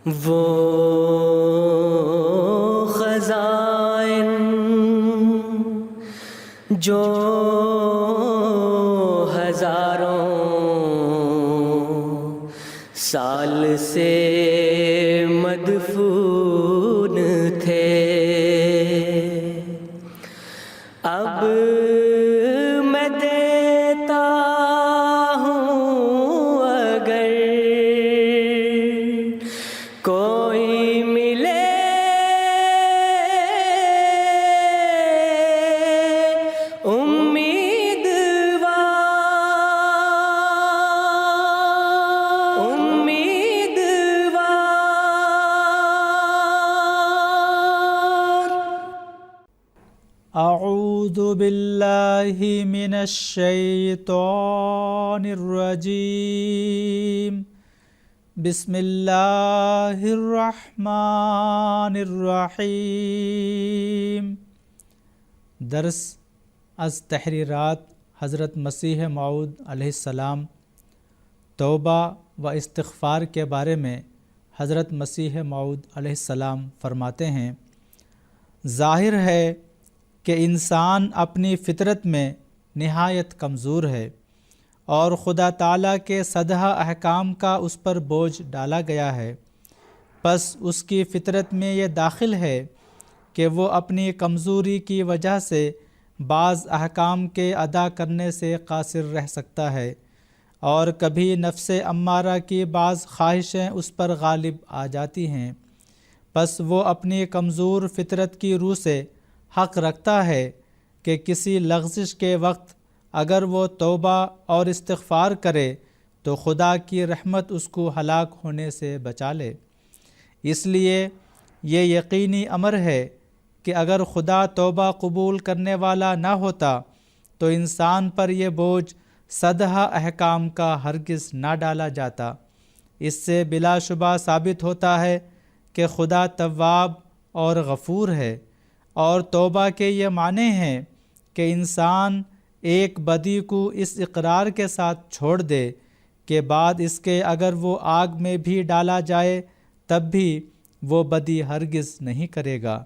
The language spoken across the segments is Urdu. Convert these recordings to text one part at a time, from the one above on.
وہ خزائن جو ہزاروں سال سے مدفون تھے، اب میں دیتا ہوں اگر کوئی ملے اعوذ باللہ من الشیطان الرجیم، بسم اللہ الرحمن الرحیم۔ درس از تحریرات حضرت مسیح موعود علیہ السلام۔ توبہ و استغفار کے بارے میں حضرت مسیح موعود علیہ السلام فرماتے ہیں، ظاہر ہے کہ انسان اپنی فطرت میں نہایت کمزور ہے اور خدا تعالیٰ کے سدہ احکام کا اس پر بوجھ ڈالا گیا ہے، پس اس کی فطرت میں یہ داخل ہے کہ وہ اپنی کمزوری کی وجہ سے بعض احکام کے ادا کرنے سے قاصر رہ سکتا ہے، اور کبھی نفس امارہ کی بعض خواہشیں اس پر غالب آ جاتی ہیں، پس وہ اپنی کمزور فطرت کی روح سے حق رکھتا ہے کہ کسی لغزش کے وقت اگر وہ توبہ اور استغفار کرے تو خدا کی رحمت اس کو ہلاک ہونے سے بچا لے۔ اس لیے یہ یقینی امر ہے کہ اگر خدا توبہ قبول کرنے والا نہ ہوتا تو انسان پر یہ بوجھ سدہ احکام کا ہرگز نہ ڈالا جاتا۔ اس سے بلا شبہ ثابت ہوتا ہے کہ خدا تواب اور غفور ہے، اور توبہ کے یہ معنی ہیں کہ انسان ایک بدی کو اس اقرار کے ساتھ چھوڑ دے کہ بعد اس کے اگر وہ آگ میں بھی ڈالا جائے تب بھی وہ بدی ہرگز نہیں کرے گا۔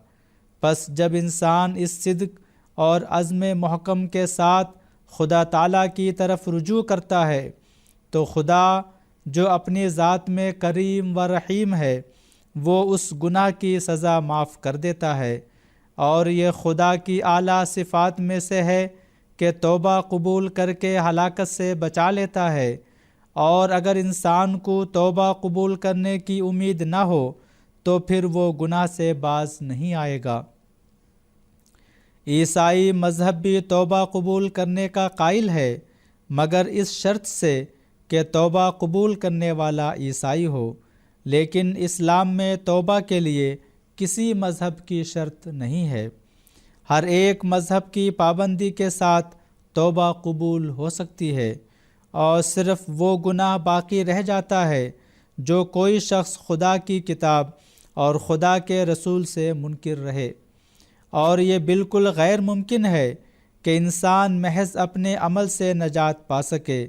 پس جب انسان اس صدق اور عزم محکم کے ساتھ خدا تعالیٰ کی طرف رجوع کرتا ہے تو خدا جو اپنی ذات میں کریم و رحیم ہے وہ اس گناہ کی سزا معاف کر دیتا ہے، اور یہ خدا کی اعلیٰ صفات میں سے ہے کہ توبہ قبول کر کے ہلاکت سے بچا لیتا ہے، اور اگر انسان کو توبہ قبول کرنے کی امید نہ ہو تو پھر وہ گناہ سے باز نہیں آئے گا۔ عیسائی مذہب بھی توبہ قبول کرنے کا قائل ہے، مگر اس شرط سے کہ توبہ قبول کرنے والا عیسائی ہو، لیکن اسلام میں توبہ کے لیے کسی مذہب کی شرط نہیں ہے۔ ہر ایک مذہب کی پابندی کے ساتھ توبہ قبول ہو سکتی ہے، اور صرف وہ گناہ باقی رہ جاتا ہے جو کوئی شخص خدا کی کتاب اور خدا کے رسول سے منکر رہے، اور یہ بالکل غیر ممکن ہے کہ انسان محض اپنے عمل سے نجات پا سکے،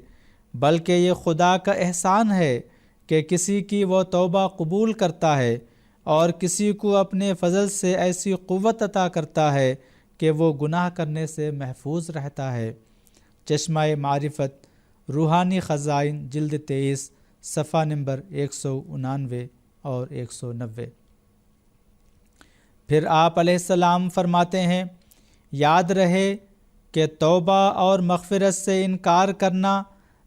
بلکہ یہ خدا کا احسان ہے کہ کسی کی وہ توبہ قبول کرتا ہے اور کسی کو اپنے فضل سے ایسی قوت عطا کرتا ہے کہ وہ گناہ کرنے سے محفوظ رہتا ہے۔ چشمہ معرفت، روحانی خزائن، جلد 23، صفحہ نمبر 189 اور 190۔ پھر آپ علیہ السلام فرماتے ہیں، یاد رہے کہ توبہ اور مغفرت سے انکار کرنا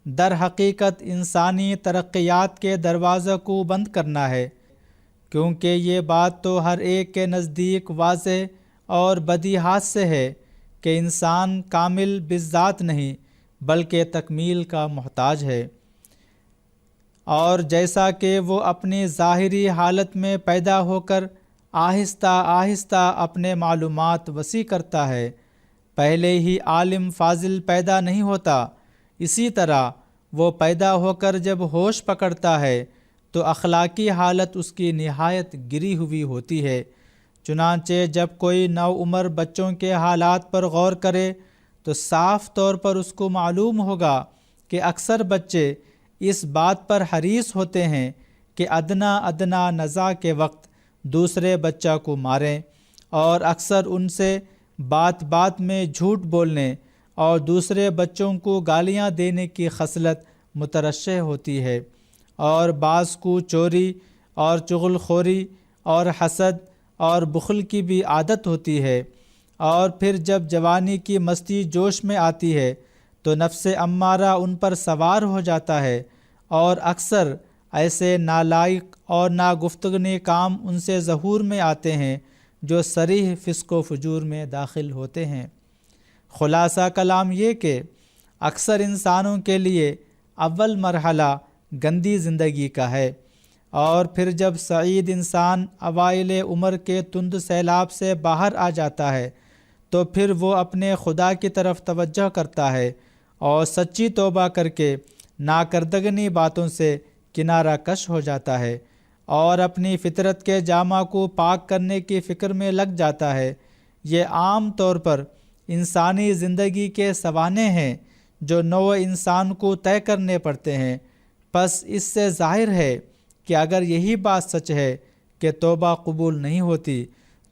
در حقیقت انسانی ترقیات کے دروازے کو بند کرنا ہے، کیونکہ یہ بات تو ہر ایک کے نزدیک واضح اور بدیہات سے ہے کہ انسان کامل بالذات نہیں بلکہ تکمیل کا محتاج ہے، اور جیسا کہ وہ اپنی ظاہری حالت میں پیدا ہو کر آہستہ آہستہ اپنے معلومات وسیع کرتا ہے، پہلے ہی عالم فاضل پیدا نہیں ہوتا، اسی طرح وہ پیدا ہو کر جب ہوش پکڑتا ہے تو اخلاقی حالت اس کی نہایت گری ہوئی ہوتی ہے۔ چنانچہ جب کوئی نوعمر بچوں کے حالات پر غور کرے تو صاف طور پر اس کو معلوم ہوگا کہ اکثر بچے اس بات پر حریص ہوتے ہیں کہ ادنا نزاع کے وقت دوسرے بچہ کو ماریں، اور اکثر ان سے بات بات میں جھوٹ بولنے اور دوسرے بچوں کو گالیاں دینے کی خصلت مترشح ہوتی ہے، اور بعض کو چوری اور چغل خوری اور حسد اور بخل کی بھی عادت ہوتی ہے، اور پھر جب جوانی کی مستی جوش میں آتی ہے تو نفس امارہ ان پر سوار ہو جاتا ہے، اور اکثر ایسے نالائق اور ناگفتگنے کام ان سے ظہور میں آتے ہیں جو صریح فسق و فجور میں داخل ہوتے ہیں۔ خلاصہ کلام یہ کہ اکثر انسانوں کے لیے اول مرحلہ گندی زندگی کا ہے، اور پھر جب سعید انسان اوائل عمر کے تند سیلاب سے باہر آ جاتا ہے تو پھر وہ اپنے خدا کی طرف توجہ کرتا ہے اور سچی توبہ کر کے ناکردگنی باتوں سے کنارہ کش ہو جاتا ہے، اور اپنی فطرت کے جامہ کو پاک کرنے کی فکر میں لگ جاتا ہے۔ یہ عام طور پر انسانی زندگی کے سوانح ہیں جو نوع انسان کو طے کرنے پڑتے ہیں۔ پس اس سے ظاہر ہے کہ اگر یہی بات سچ ہے کہ توبہ قبول نہیں ہوتی،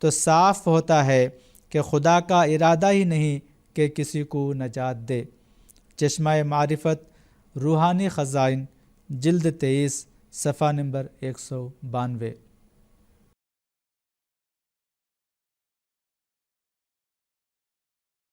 تو صاف ہوتا ہے کہ خدا کا ارادہ ہی نہیں کہ کسی کو نجات دے۔ چشمہ معرفت روحانی خزائن، جلد 23، صفحہ نمبر 192۔